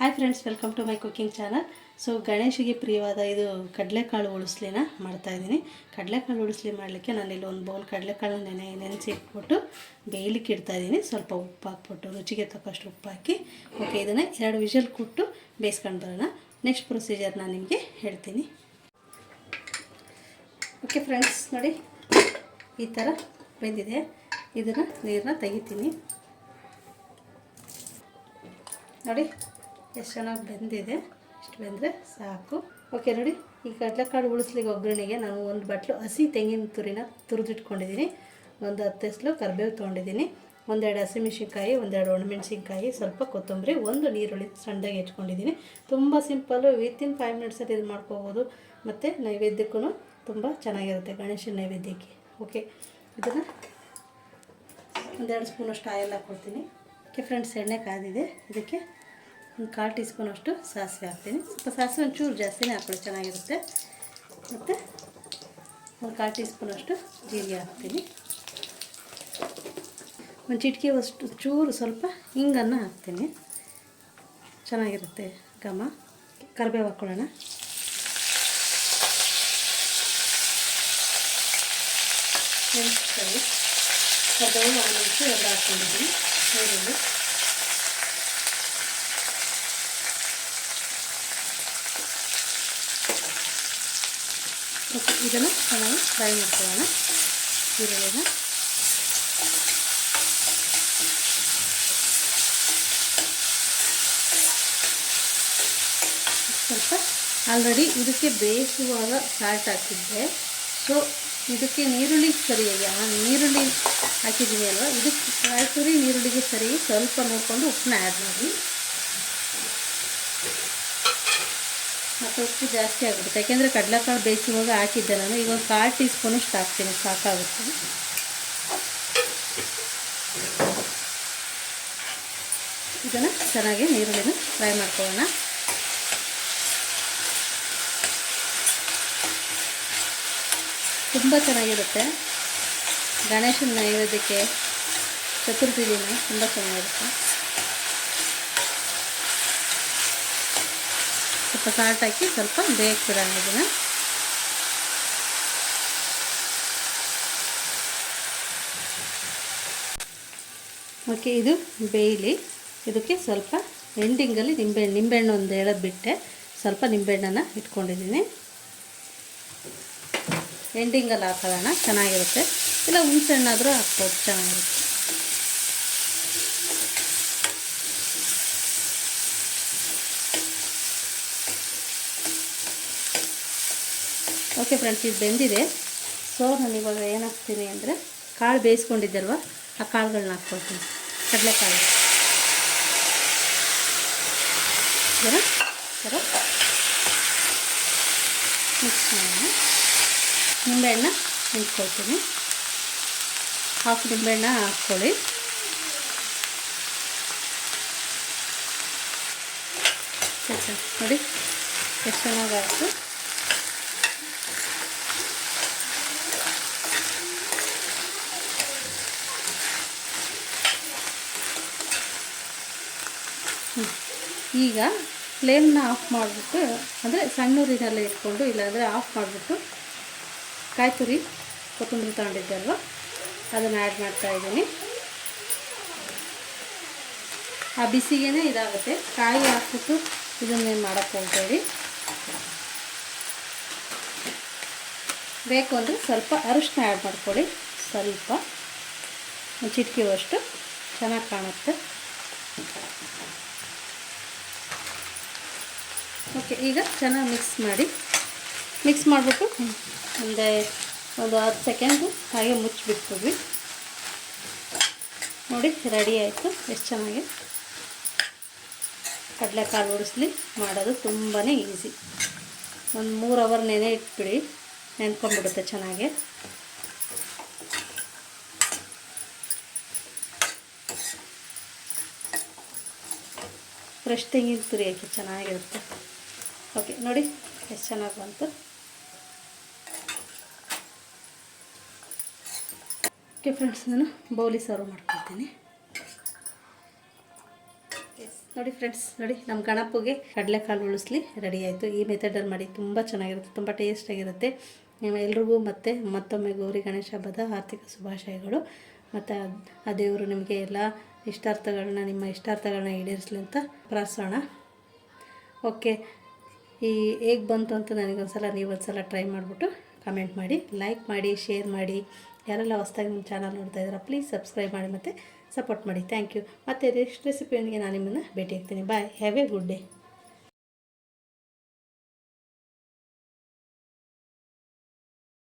Hi friends, welcome to my cooking channel. So ಗಣೇಶಿಗೆ ಪ್ರಿಯವಾದ ಇದು ಕಡಲೆಕಾಳು ಉಳಿಸ್ಲಿನ ಮಾಡ್ತಾಯಿದ್ದೀನಿ. ಕಡಲೆಕಾಳು ಉಳಿಸ್ಲಿ ಮಾಡಲಿಕ್ಕೆ ನಾನಿಲ್ಲಿ ಒಂದು ಬೌಲ್ ಕಡಲೆಕಾಳನ್ನ ನೆನೆಸಿಟ್ಬಿಟ್ಟು ಬೇಯಲಿಕ್ಕೆ ಇಡ್ತಾಯಿದ್ದೀನಿ. ಸ್ವಲ್ಪ ಉಪ್ಪು ಹಾಕ್ಬಿಟ್ಟು ರುಚಿಗೆ ತಕ್ಕಷ್ಟು ಉಪ್ಪು ಹಾಕಿ ಓಕೆ ಇದನ್ನು 2 ವಿಷಲ್ ಕೊಟ್ಟು ಬೇಯಿಸ್ಕೊಂಡು ಬರೋಣ. ನೆಕ್ಸ್ಟ್ ಪ್ರೊಸೀಜರ್ ನಾನು ನಿಮಗೆ ಹೇಳ್ತೀನಿ. ಓಕೆ ಫ್ರೆಂಡ್ಸ್, ನೋಡಿ ಈ ಥರ ಬೆಂದಿದೆ. ಇದನ್ನು ನೀರನ್ನ ತೆಗಿತೀನಿ. ನೋಡಿ ಎಷ್ಟು ಚೆನ್ನಾಗಿ ಬೆಂದಿದೆ. ಇಷ್ಟು ಬೆಂದರೆ ಸಾಕು. ಓಕೆ ನೋಡಿ, ಈ ಕಡಲೆಕಾಳು ಉಳಿಸ್ಲಿಕ್ಕೆ ಒಗ್ಗರಣೆಗೆ ನಾನು 1 ಬಟ್ಲು ಹಸಿ ತೆಂಗಿನ ತುರಿನ ತುರಿದಿಟ್ಕೊಂಡಿದ್ದೀನಿ. ಒಂದು 10 ಎಸಳು ಕರಿಬೇವು ತೊಗೊಂಡಿದ್ದೀನಿ. 1-2 ಹಸಿಮೆಣಸಿನ್ಕಾಯಿ, 1-2 ಒಣಮೆಣಸಿನ್ಕಾಯಿ, ಸ್ವಲ್ಪ ಕೊತ್ತಂಬರಿ, 1 ಈರುಳ್ಳಿ ಸಣ್ಣದಾಗಿ ಹೆಚ್ಕೊಂಡಿದ್ದೀನಿ. ತುಂಬ ಸಿಂಪಲ್ಲು, ವಿತಿನ್ 5 ಮಿನಿಟ್ಸಲ್ಲಿ ಇದು ಮಾಡ್ಕೋಬೋದು. ಮತ್ತು ನೈವೇದ್ಯಕ್ಕೂ ತುಂಬ ಚೆನ್ನಾಗಿರುತ್ತೆ, ಗಣೇಶನ ನೈವೇದ್ಯಕ್ಕೆ. ಓಕೆ, ಇದನ್ನು 1-2 ಸ್ಪೂನಷ್ಟು ಆಯಿಲ್ ಹಾಕ್ಕೊಳ್ತೀನಿ. ಓಕೆ ಫ್ರೆಂಡ್ಸ್, ಎಣ್ಣೆ ಕಾದಿದೆ. ಇದಕ್ಕೆ 1/4 ಟೀ ಸ್ಪೂನಷ್ಟು ಸಾಸಿವೆ ಹಾಕ್ತೀನಿ. ಸ್ವಲ್ಪ ಸಾಸಿವೆ ಒಂಚೂರು ಜಾಸ್ತಿನೇ ಹಾಕ್ಕೊಳ್ಳಿ, ಚೆನ್ನಾಗಿರುತ್ತೆ. ಮತ್ತು 1/4 ಟೀ ಸ್ಪೂನಷ್ಟು ಜೀರಿಗೆ ಹಾಕ್ತೀನಿ. ಒಂದು ಚಿಟಿಕೆ ಅಷ್ಟು ಚೂರು ಸ್ವಲ್ಪ ಹಿಂಗನ್ನು ಹಾಕ್ತೀನಿ, ಚೆನ್ನಾಗಿರುತ್ತೆ ಘಮ. ಕರಿಬೇವು ಹಾಕ್ಕೊಳ್ಳೋಣ. ಮೆಣಸಿನಕಾಯಿ, ಕರಿಬೇವು, ಒಣಮೆಣಸು ಎಲ್ಲ ಹಾಕ್ಕೊಂಡಿದ್ದೀನಿ. ಈರುಳ್ಳಿ, ಓಕೆ, ಇದನ್ನು ಚೆನ್ನಾಗಿ ಫ್ರೈ ಮಾಡ್ಕೊಳ್ಳೋಣ. ಈರುಳ್ಳಿನ ಸ್ವಲ್ಪ ಆಲ್ರೆಡಿ ಇದಕ್ಕೆ ಬೇಯಿಸುವಾಗ ಸಾಲ್ಟ್ ಹಾಕಿದ್ದೆ. ಸೊ ಇದಕ್ಕೆ ನೀರುಳ್ಳಿ ಸರಿಯಾಗಿ ನೀರುಳ್ಳಿ ಹಾಕಿದ್ದೀನಿ ಅಲ್ವಾ, ಇದಕ್ಕೆ ಕಾಯಿ ತುರಿ ನೀರುಳ್ಳಿಗೆ ಸರಿ ಸ್ವಲ್ಪ ನೋಡಿಕೊಂಡು ಉಪ್ಪನ್ನ ಆ್ಯಡ್ ಮಾಡಿ. ಮತ್ತು ಉಪ್ಪು ಜಾಸ್ತಿ ಆಗುತ್ತೆ, ಯಾಕೆಂದರೆ ಕಡಲೆಕಾಳು ಬೇಯಿಸುವಾಗ ಹಾಕಿದ್ದೆ ನಾನು. ಈಗ 1/4 ಟೀ ಸ್ಪೂನಷ್ಟು ಹಾಕ್ತೀನಿ, ಸಾಕಾಗುತ್ತೆ. ಇದನ್ನು ಚೆನ್ನಾಗಿ ನೀರುಳ್ಳಿನ ಫ್ರೈ ಮಾಡ್ಕೊಳ್ಳೋಣ. ತುಂಬ ಚೆನ್ನಾಗಿರುತ್ತೆ ಗಣೇಶನ ನೈವೇದ್ಯಕ್ಕೆ, ಚತುರ್ಥಿ ದಿನ ತುಂಬ ಚೆನ್ನಾಗಿರುತ್ತೆ. ಸ್ವಲ್ಪ ಸಾಲ್ಟ್ ಹಾಕಿ ಸ್ವಲ್ಪ ಬೇಯಕ್ಕೆ ಬಿಡೋಣ ಇದನ್ನು. ಓಕೆ, ಇದು ಬೇಯಲಿ. ಇದಕ್ಕೆ ಸ್ವಲ್ಪ ಎಂಡಿಂಗಲ್ಲಿ ನಿಂಬೆಹಣ್ಣು ಒಂದು ಎಳೆದು ಬಿಟ್ಟೆ, ಸ್ವಲ್ಪ ನಿಂಬೆಹಣ್ಣನ್ನು ಇಟ್ಕೊಂಡಿದ್ದೀನಿ. ಎಂಡಿಂಗಲ್ಲಿ ಹಾಕೊಳ್ಳೋಣ, ಚೆನ್ನಾಗಿರುತ್ತೆ. ಇಲ್ಲ ಹುಣಸೆಹಣ್ಣಾದರೂ ಹಾಕ್ಬೋದು, ಚೆನ್ನಾಗಿರುತ್ತೆ. ಓಕೆ ಫ್ರೆಂಡ್ಸ್, ಇದು ಬೆಂದಿದೆ. ಸೊ ನಾನು ಇವಾಗ ಏನು ಹಾಕ್ತೀನಿ ಅಂದರೆ, ಕಾಳು ಬೇಯಿಸ್ಕೊಂಡಿದ್ದಲ್ವ, ಆ ಕಾಳುಗಳನ್ನ ಹಾಕ್ಕೊಳ್ತೀನಿ. ಕಡಲೆಕಾಳು ಇದನ್ನು ಥರ ಮಿಕ್ಸ್ ಮಾಡೋಣ. ನಿಂಬೆಹಣ್ಣ ಹಿಂಡ್ಕೊಳ್ತೀನಿ. 1/2 ನಿಂಬೆಹಣ್ಣ ಹಾಕ್ಕೊಳ್ಳಿ. ನೋಡಿ ಎಷ್ಟು ಚೆನ್ನಾಗಾಯಿತು. ಈಗ ಫ್ಲೇಮ್ನ ಆಫ್ ಮಾಡಿಬಿಟ್ಟು, ಅಂದರೆ ಸಣ್ಣ ಉರಿನಲ್ಲೇ ಇಟ್ಕೊಂಡು, ಇಲ್ಲಾಂದರೆ ಆಫ್ ಮಾಡಿಬಿಟ್ಟು ಕಾಯಿ ತುರಿ ಕೊತ್ತಂಬರಿ ತಗೊಂಡಿದ್ದೆ ಅಲ್ವ, ಅದನ್ನು ಆ್ಯಡ್ ಮಾಡ್ತಾಯಿದ್ದೀನಿ. ಆ ಬಿಸಿಗೇ ಇದಾಗುತ್ತೆ, ಕಾಯಿ ಹಾಕ್ಬಿಟ್ಟು ಇದನ್ನೇನು ಮಾಡೋಕ್ಕೆ ಹೋಗಬೇಡಿ. ಬೇಕು ಅಂದರೆ ಸ್ವಲ್ಪ ಅರಿಶಿನ ಆ್ಯಡ್ ಮಾಡ್ಕೊಳ್ಳಿ, ಸ್ವಲ್ಪ ಒಂದು ಚಿಟಿಕೆಯಷ್ಟು, ಚೆನ್ನಾಗಿ ಕಾಣುತ್ತೆ. ಓಕೆ, ಈಗ ಚೆನ್ನಾಗಿ ಮಿಕ್ಸ್ ಮಾಡಿಬಿಟ್ಟು ಒಂದು 10 ಸೆಕೆಂಡು ಹಾಗೆ ಮುಚ್ಚಿಬಿಟ್ಬಿಡ್ವಿ. ನೋಡಿ ರೆಡಿ ಆಯಿತು. ಎಷ್ಟು ಚೆನ್ನಾಗಿ ಕಡಲೆಕಾಳು ಉಳಿಸ್ಲಿ ಮಾಡೋದು ತುಂಬಾ ಈಸಿ. ಒಂದು 3 ಅವರ್ ನೆನೆ ಇಟ್ಬಿಡಿ, ನೆನ್ಕೊಂಡ್ಬಿಡುತ್ತೆ ಚೆನ್ನಾಗಿ. ಫ್ರೆಶ್ ತೆಂಗಿನ ತುರಿ ಹಾಕಿ ಚೆನ್ನಾಗಿರುತ್ತೆ. ಓಕೆ ನೋಡಿ ಎಷ್ಟು ಚೆನ್ನಾಗಿ ಬಂತು. ಓಕೆ ಫ್ರೆಂಡ್ಸ್, ನಾನು ಬೌಲಿ ಸರ್ವ್ ಮಾಡ್ಕೊಳ್ತೀನಿ. ಎಸ್ ನೋಡಿ ಫ್ರೆಂಡ್ಸ್, ನೋಡಿ ನಮ್ಮ ಗಣಪಗೆ ಕಡಲೆಕಾಳು ಉಳಿಸ್ಲಿ ರೆಡಿ ಆಯಿತು. ಈ ಮೆಥಡಲ್ಲಿ ಮಾಡಿ ತುಂಬ ಚೆನ್ನಾಗಿರುತ್ತೆ, ತುಂಬ ಟೇಸ್ಟಾಗಿರುತ್ತೆ. ನೀವು ಎಲ್ರಿಗೂ ಮತ್ತೊಮ್ಮೆ ಗೌರಿ ಗಣೇಶ ಹಬ್ಬದ ಆರ್ಥಿಕ ಶುಭಾಶಯಗಳು. ಮತ್ತು ಆ ದೇವರು ನಿಮಗೆ ಎಲ್ಲ ನಿಮ್ಮ ಇಷ್ಟಾರ್ಥಗಳನ್ನ ಈಡೇರಿಸಲಿ ಅಂತ ಪ್ರಾರ್ಥಿಸೋಣ. ಓಕೆ, ಹೇಗೆ ಬಂತು ಅಂತ ನೀವು ಒಂದ್ಸಲ ಟ್ರೈ ಮಾಡಿಬಿಟ್ಟು ಕಮೆಂಟ್ ಮಾಡಿ, ಲೈಕ್ ಮಾಡಿ, ಶೇರ್ ಮಾಡಿ. ಯಾರೆಲ್ಲ ಹೊಸದಾಗಿ ನಿಮ್ಮ ಚಾನಲ್ ನೋಡ್ತಾ ಇದ್ದೀರಾ ಪ್ಲೀಸ್ ಸಬ್ಸ್ಕ್ರೈಬ್ ಮಾಡಿ ಮತ್ತು ಸಪೋರ್ಟ್ ಮಾಡಿ. Thank you. ಮತ್ತು ನೆಕ್ಸ್ಟ್ ರೆಸಿಪಿಯೊಂದಿಗೆ ನಾನು ನಿಮ್ಮನ್ನು ಭೇಟಿ ಆಗ್ತೀನಿ. Bye, have a good day.